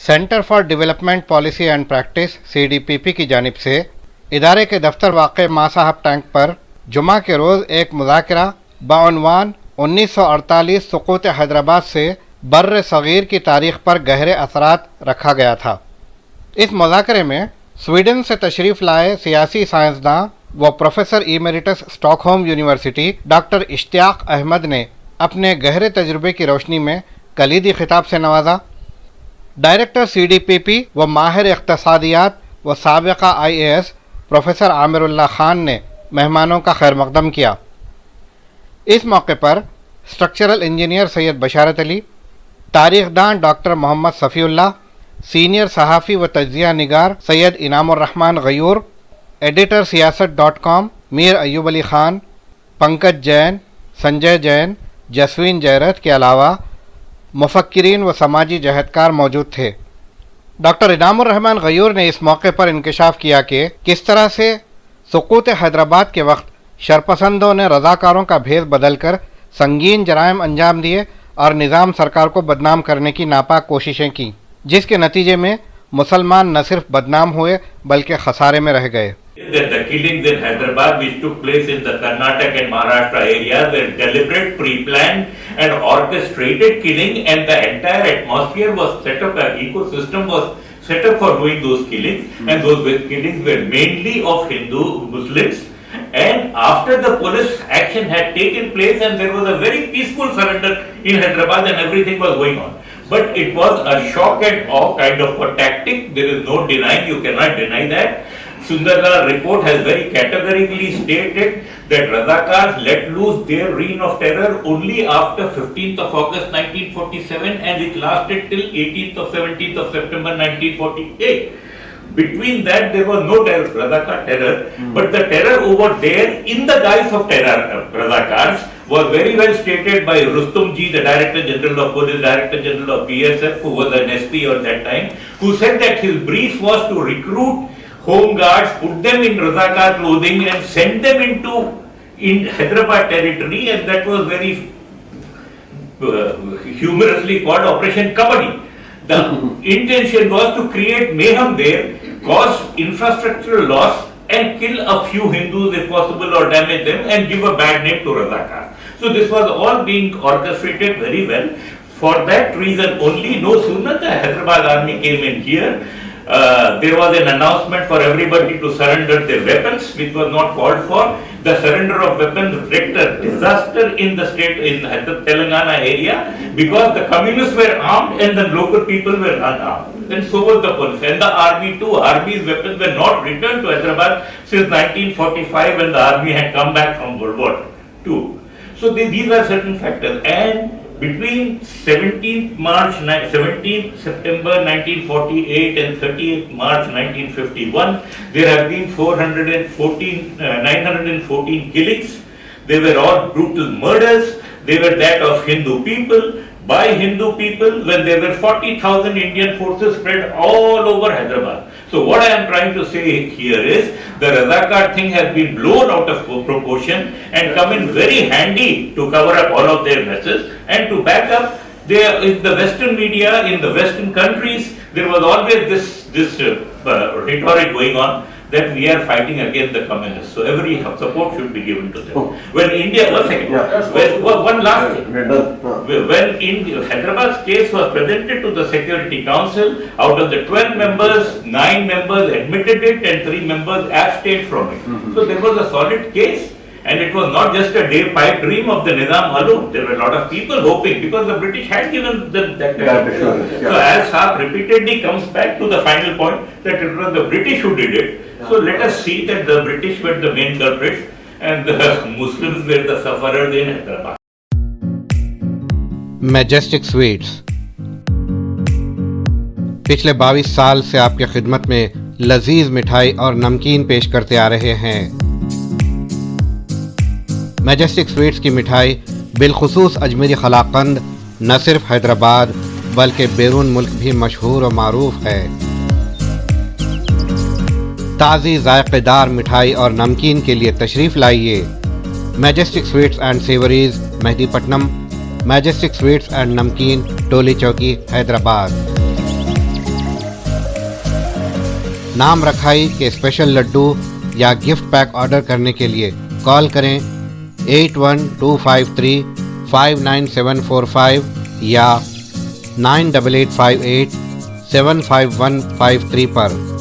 Centre for development policy and practice CDPP की जानिब से इदारे के दफ्तर वाक़ मां साहब टैंक पर जुमा के रोज़ एक मुज़ाकरा बउनवान 1948 सुक़ूत हैदराबाद से बर्र सग़ीर की तारीख़ पर गहरे असरात रखा गया था। इस मुज़ाकरे में स्वीडन से तशरीफ़ लाए सियासी साइंसदां व professor emeritus Stockholm university doctor Ishtiaq Ahmed ने अपने गहरे तजुर्बे की रोशनी में कलीदी खिताब से नवाजा। डायरेक्टर CDPP व माहिर इक़्तिसादियात व साबिक़ा IAS प्रोफेसर आमिरुल्लाह खान ने मेहमानों का खैर मक़दम किया। इस मौके पर स्ट्रक्चरल इंजीनियर सैयद बशारत अली, तारीख़दान डॉक्टर मोहम्मद सफ़ीउल्लाह, सीनियर सहाफ़ी व तज्ज़िया निगार सैयद इनामुर रहमान गयूर, एडिटर सियासत.com मीर अयूब अली ख़ान, पंकज जैन, संजय जैन, जसवीन जयरत के अलावा मुफ़क्किरीन व समाजी जहदकार मौजूद थे। डॉक्टर इनामुर रहमान गयूर ने इस मौके पर इंकशाफ किया कि किस तरह से सुक़ूत हैदराबाद के वक्त शरपसंदों ने रज़ाकारों का भेष बदलकर संगीन जराइम अंजाम दिए और निज़ाम सरकार को बदनाम करने की नापाक कोशिशें की, जिसके नतीजे में मुसलमान न सिर्फ बदनाम हुए बल्कि खसारे में रह गए। That the killings in Hyderabad which took place in the Karnataka and Maharashtra areas were deliberate, pre-planned and orchestrated killing, and the entire atmosphere was set up, an ecosystem was set up for doing those killings, and those killings were mainly of Hindu Muslims. And after the police action had taken place and there was a very peaceful surrender in Hyderabad and everything was going on. But it was a shock and awe kind of a tactic. There is no denying, you cannot deny that. Sundarlal report has very categorically stated that Razakars let loose their reign of terror only after 15th of August 1947 and it lasted till 18th or 17th of September 1948. Between that there was no terror, Razakar terror, but the terror over there in the guise of terror, Razakars, was very well stated by Rustum ji, the Director General of Police, Director General of BSF, who was an SP at that time, who said that his brief was to recruit home guards, put them in Razakar clothing and send them in Hyderabad territory, and that was very humorously called Operation Kabaddi. The intention was to create mayhem there, cause infrastructural loss and kill a few Hindus if possible or damage them and give a bad name to Razakar. So this was all being orchestrated very well. For that reason only, no sooner the Hyderabad army came in here, there was an announcement for everybody to surrender their weapons, which was not called for. The surrender of weapons wreaked a disaster in the state, in the Telangana area, because the communists were armed and the local people were unarmed. And so was the police and the army too. Army's weapons were not returned to Hyderabad since 1945 when the army had come back from World War II. So these are certain factors. And between 17th September 1948 and 30th March 1951, there have been 914 killings. They were all brutal murders. They were that of Hindu people, by Hindu people, when there were 40,000 Indian forces spread all over Hyderabad. So what I am trying to say here is, the Razakar thing has been blown out of proportion and come in very handy to cover up all of their messes and to back up. There in the Western media, in the Western countries, there was always this rhetoric going on that we are fighting against the communists. So every support should be given to them. When India, one last thing. When Hyderabad's case was presented to the Security Council, out of the 12 members, 9 members admitted it and 3 members abstained from it. So there was a solid case. And it was not just a pipe dream of the Nizam alone. There were a lot of people hoping, because the British had given them that kind of thing. So as Saab repeatedly comes back to the final point that it was the British who did it. So let us see that the British were the main culprits and the Muslims were the sufferers in Hyderabad. Majestic sweets पिछले 22 साल से आपकी खिदमत में लजीज मिठाई और नमकीन पेश करते आ रहे हैं। मैजेस्टिक स्वीट्स की मिठाई बिलखुसूस अजमेरी खलाकंद न सिर्फ हैदराबाद बल्कि बैरून मुल्क भी मशहूर और मारूफ है। ताज़ी जायकेदार मिठाई और नमकीन के लिए तशरीफ़ लाइए। Majestic sweets and savouries, Mehdipatnam. Majestic sweets and नमकीन, टोली चौकी, हैदराबाद। नाम रखाई के स्पेशल लड्डू या गिफ्ट पैक ऑर्डर करने के लिए कॉल करें 8125359745 या 9858 75153 पर।